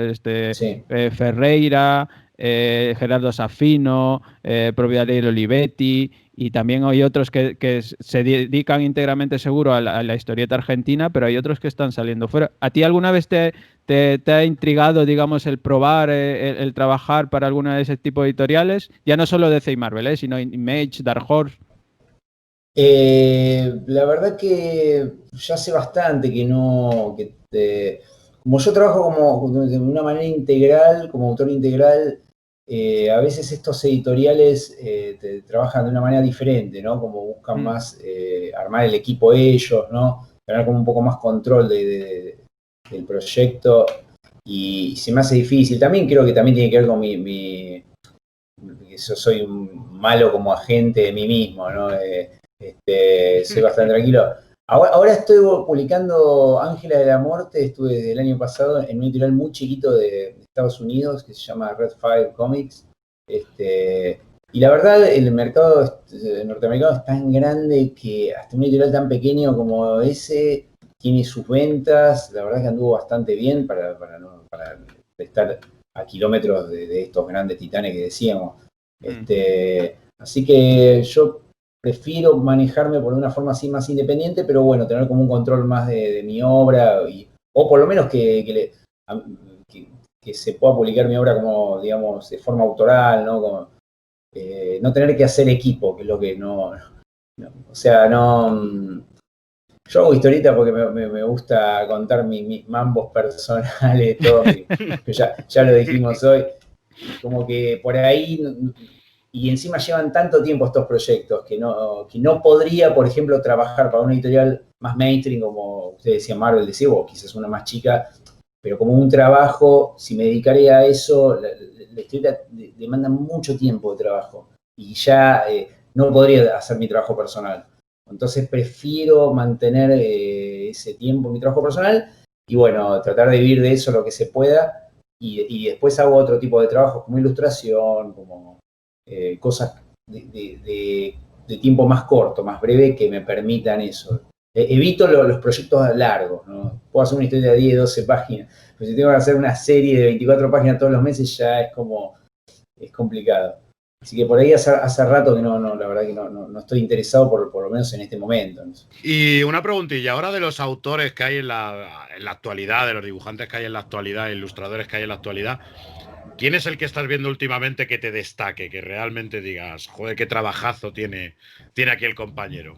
Speaker 4: Sí.
Speaker 2: Ferreira, Gerardo Safino, propio de Olivetti, y también hay otros que se dedican íntegramente seguro a la historieta argentina, pero hay otros que están saliendo fuera. ¿A ti alguna vez te ha intrigado, digamos, el probar, el trabajar para alguna de ese tipo de editoriales? Ya no solo DC y Marvel, sino Image, Dark Horse.
Speaker 4: La verdad que ya hace bastante que no, como yo trabajo de una manera integral, como autor integral, a veces estos editoriales trabajan de una manera diferente, ¿no? Como buscan más armar el equipo ellos, ¿no? Tener como un poco más control del proyecto y se me hace difícil. También creo que también tiene que ver con que yo soy un malo como agente de mí mismo, ¿no? Soy bastante tranquilo. Ahora estoy publicando Ángela de la Muerte, estuve desde el año pasado en un editorial muy chiquito de Estados Unidos que se llama Red Fire Comics. Y la verdad, el mercado norteamericano es tan grande que hasta un editorial tan pequeño como ese tiene sus ventas. La verdad que anduvo bastante bien para estar a kilómetros de estos grandes titanes que decíamos. Así que yo prefiero manejarme por una forma así más independiente, pero bueno, tener como un control más de mi obra, o por lo menos que se pueda publicar mi obra como, digamos, de forma autoral, ¿no? no tener que hacer equipo, que es lo que no, o sea, no. Yo hago historietas porque me gusta contar mis mambos personales, todo, que ya lo dijimos hoy, como que por ahí, y encima llevan tanto tiempo estos proyectos que no podría, por ejemplo, trabajar para una editorial más mainstream, como usted decía, Marvel, decía, o quizás una más chica, pero como un trabajo, si me dedicaría a eso, la historieta demanda mucho tiempo de trabajo, y ya no podría hacer mi trabajo personal. Entonces prefiero mantener ese tiempo en mi trabajo personal y bueno, tratar de vivir de eso lo que se pueda y después hago otro tipo de trabajos como ilustración, como cosas de tiempo más corto, más breve que me permitan eso. Evito los proyectos largos, ¿no? Puedo hacer una historia de 10, 12 páginas, pero si tengo que hacer una serie de 24 páginas todos los meses ya es complicado. Así que por ahí hace rato que la verdad que no estoy interesado por lo menos en este momento. ¿No?
Speaker 3: Y una preguntilla, ahora de los autores que hay en la actualidad, de los dibujantes que hay en la actualidad, ilustradores que hay en la actualidad, ¿quién es el que estás viendo últimamente que te destaque, que realmente digas, joder, qué trabajazo tiene aquí el compañero?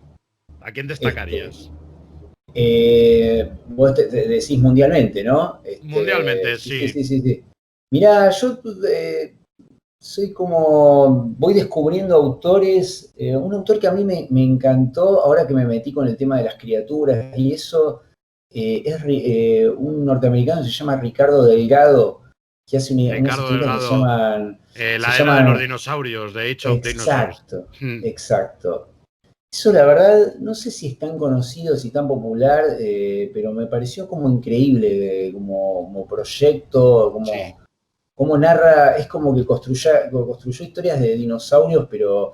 Speaker 3: ¿A quién destacarías?
Speaker 4: Vos decís mundialmente, ¿no?
Speaker 3: Mundialmente, sí.
Speaker 4: Sí. Mirá, yo soy voy descubriendo autores, un autor que a mí me encantó, ahora que me metí con el tema de las criaturas y eso, es un norteamericano que se llama Ricardo Delgado, que hace unas
Speaker 3: Ricardo
Speaker 4: historietas que se
Speaker 3: Delgado,
Speaker 4: llaman...
Speaker 3: la era de los dinosaurios, de Age of Dinosaurs.
Speaker 4: Exacto. Eso la verdad, no sé si es tan conocido, si tan popular, pero me pareció como increíble, como proyecto, como narra, es como que construyó historias de dinosaurios, pero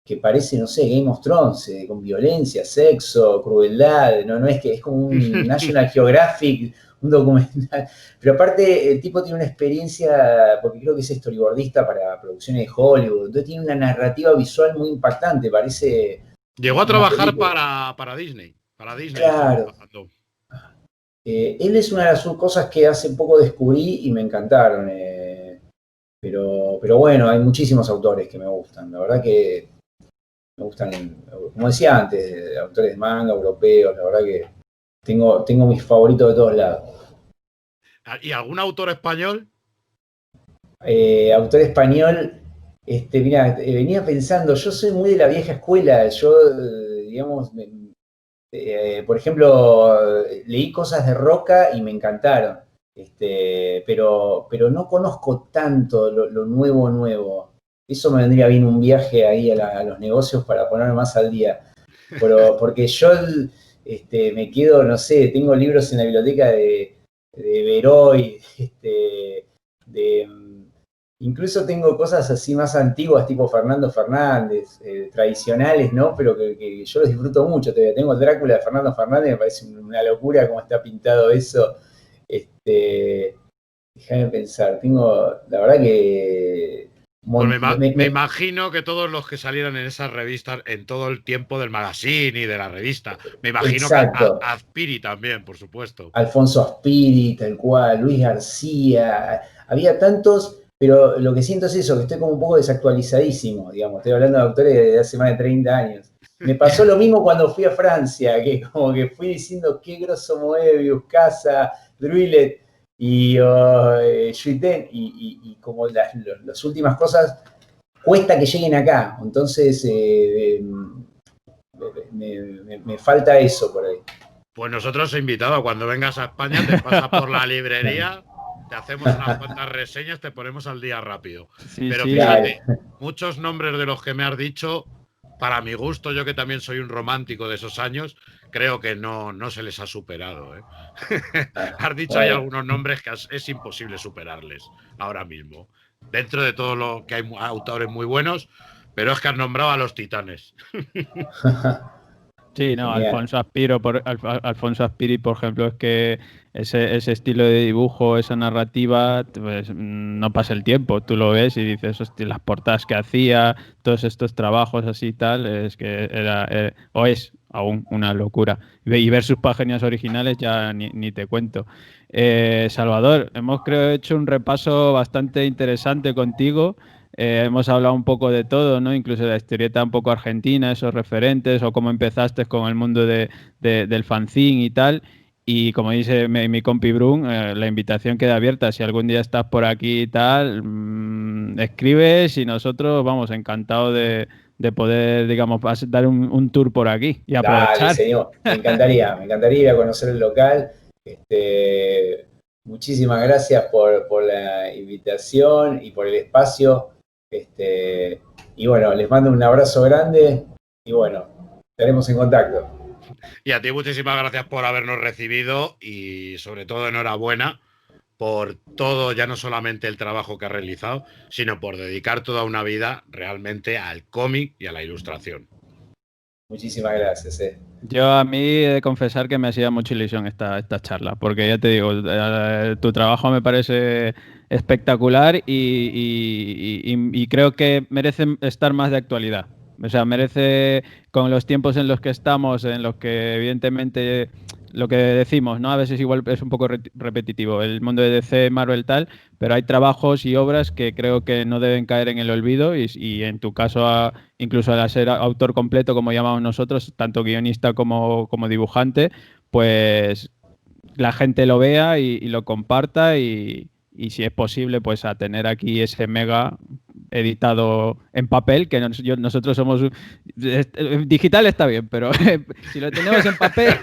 Speaker 4: que parece, no sé, Game of Thrones, con violencia, sexo, crueldad, no es que es como un National Geographic, un documental, pero aparte el tipo tiene una experiencia, porque creo que es storyboardista para producciones de Hollywood, entonces tiene una narrativa visual muy impactante, parece...
Speaker 3: Llegó a trabajar para Disney. Para Disney.
Speaker 4: Claro. Él es una de las cosas que hace poco descubrí y me encantaron. Pero bueno, hay muchísimos autores que me gustan. La verdad que me gustan, como decía antes, autores de manga, europeos. La verdad que tengo mis favoritos de todos lados.
Speaker 3: ¿Y algún autor español?
Speaker 4: Autor español, mira, venía pensando, yo soy muy de la vieja escuela. Yo, digamos, por ejemplo, leí cosas de Roca y me encantaron. Pero no conozco tanto lo nuevo. Eso me vendría bien un viaje ahí a los negocios para ponerme más al día. Porque yo me quedo, no sé, tengo libros en la biblioteca de Veroy, incluso tengo cosas así más antiguas, tipo Fernando Fernández, tradicionales, ¿no? Pero que yo los disfruto mucho todavía. Tengo el Drácula de Fernando Fernández, me parece una locura cómo está pintado eso. Déjame pensar, la verdad que...
Speaker 3: Pues me imagino que todos los que salieron en esas revistas, en todo el tiempo del magazine y de la revista, me imagino
Speaker 4: exacto.
Speaker 3: que Azpiri también, por supuesto.
Speaker 4: Alfonso Azpiri, tal cual, Luis García, había tantos, pero lo que siento es eso, que estoy como un poco desactualizadísimo, digamos, estoy hablando de autores de hace más de 30 años. Me pasó lo mismo cuando fui a Francia, que como que fui diciendo qué grosso Moebius, Casa, Druillet y Juiten, y como las últimas cosas cuesta que lleguen acá, entonces me falta eso por ahí.
Speaker 3: Pues nosotros he invitado, cuando vengas a España te pasas por la librería, te hacemos unas cuantas reseñas, te ponemos al día rápido.
Speaker 2: Sí,
Speaker 3: pero
Speaker 2: sí.
Speaker 3: fíjate, muchos nombres de los que me has dicho, para mi gusto, yo que también soy un romántico de esos años, creo que no se les ha superado. Has dicho hay algunos nombres que es imposible superarles ahora mismo. Dentro de todo lo que hay autores muy buenos, pero es que has nombrado a los titanes.
Speaker 2: Sí, no, Alfonso Azpiri, por ejemplo, es que ese estilo de dibujo, esa narrativa, pues no pasa el tiempo. Tú lo ves y dices, hostia, las portadas que hacía, todos estos trabajos así y tal, es que era, o es aún una locura. Y ver sus páginas originales ya ni te cuento. Salvador, hemos creo hecho un repaso bastante interesante contigo. hemos hablado un poco de todo, ¿no? Incluso de la historieta un poco argentina, esos referentes, o cómo empezaste con el mundo del fanzine y tal. Y como dice mi compi Brun, la invitación queda abierta. Si algún día estás por aquí y tal, escribes y nosotros vamos encantados de poder, digamos, dar un tour por aquí y aprovechar.
Speaker 4: Dale, señor, me encantaría ir a conocer el local. Muchísimas gracias por la invitación y por el espacio. Y bueno, les mando un abrazo grande y bueno, estaremos en contacto.
Speaker 3: Y a ti muchísimas gracias por habernos recibido y sobre todo enhorabuena por todo, ya no solamente el trabajo que has realizado, sino por dedicar toda una vida realmente al cómic y a la ilustración.
Speaker 4: Muchísimas gracias.
Speaker 2: Yo a mí he de confesar que me hacía mucha ilusión esta charla, porque ya te digo, tu trabajo me parece espectacular y creo que merece estar más de actualidad. O sea, merece, con los tiempos en los que estamos, en los que evidentemente lo que decimos, ¿no? A veces igual es un poco repetitivo, el mundo de DC, Marvel tal, pero hay trabajos y obras que creo que no deben caer en el olvido y en tu caso, incluso al ser autor completo, como llamamos nosotros, tanto guionista como dibujante, pues la gente lo vea y lo comparta y si es posible, pues a tener aquí ese mega editado en papel, que nosotros somos... digital está bien, pero si lo tenemos en papel,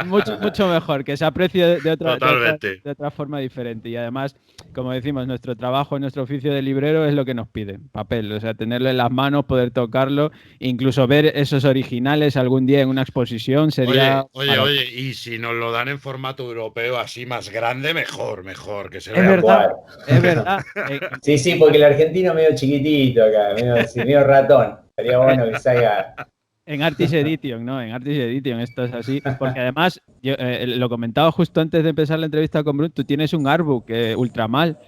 Speaker 2: mucho mejor, que se aprecie de otra forma diferente. Y además, como decimos, nuestro trabajo, nuestro oficio de librero es lo que nos pide, papel. O sea, tenerlo en las manos, poder tocarlo, incluso ver esos originales algún día en una exposición sería...
Speaker 3: Oye, y si nos lo dan en formato europeo así más grande, mejor, que se
Speaker 2: vea. Es verdad.
Speaker 4: Sí, porque el argentino medio chiquitito acá, medio ratón. Estaría bueno que salga.
Speaker 2: En Artist Edition, ¿no? En Artist Edition esto es así. Porque además, yo lo comentaba justo antes de empezar la entrevista con Brun, tú tienes un artbook ultra mal.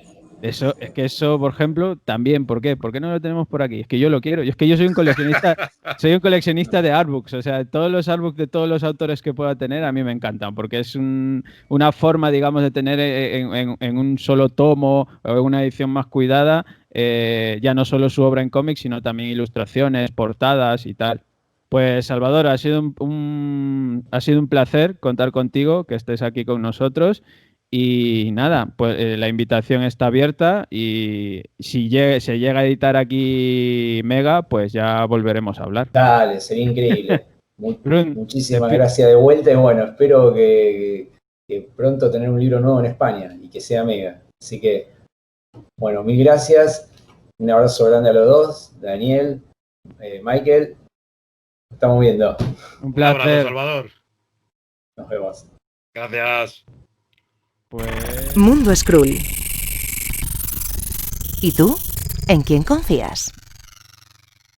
Speaker 2: Eso, es que eso, por ejemplo, también, ¿por qué? ¿Por qué no lo tenemos por aquí? Es que yo lo quiero. Es que yo soy un coleccionista de artbooks. O sea, todos los artbooks de todos los autores que pueda tener a mí me encantan, porque es una forma, digamos, de tener en un solo tomo o en una edición más cuidada, ya no solo su obra en cómics, sino también ilustraciones, portadas y tal. Pues Salvador, ha sido ha sido un placer contar contigo, que estés aquí con nosotros. Y nada, pues la invitación está abierta y si se llega a editar aquí Mega, pues ya volveremos a hablar.
Speaker 4: Dale, sería increíble. Muchísimas gracias de vuelta y bueno, espero que pronto tener un libro nuevo en España y que sea Mega. Así que, bueno, mil gracias. Un abrazo grande a los dos, Daniel, Michael. Estamos viendo.
Speaker 2: Un placer.
Speaker 3: Un abrazo, Salvador.
Speaker 4: Nos vemos.
Speaker 3: Gracias.
Speaker 1: Mundo Skrull. ¿Y tú? ¿En quién confías?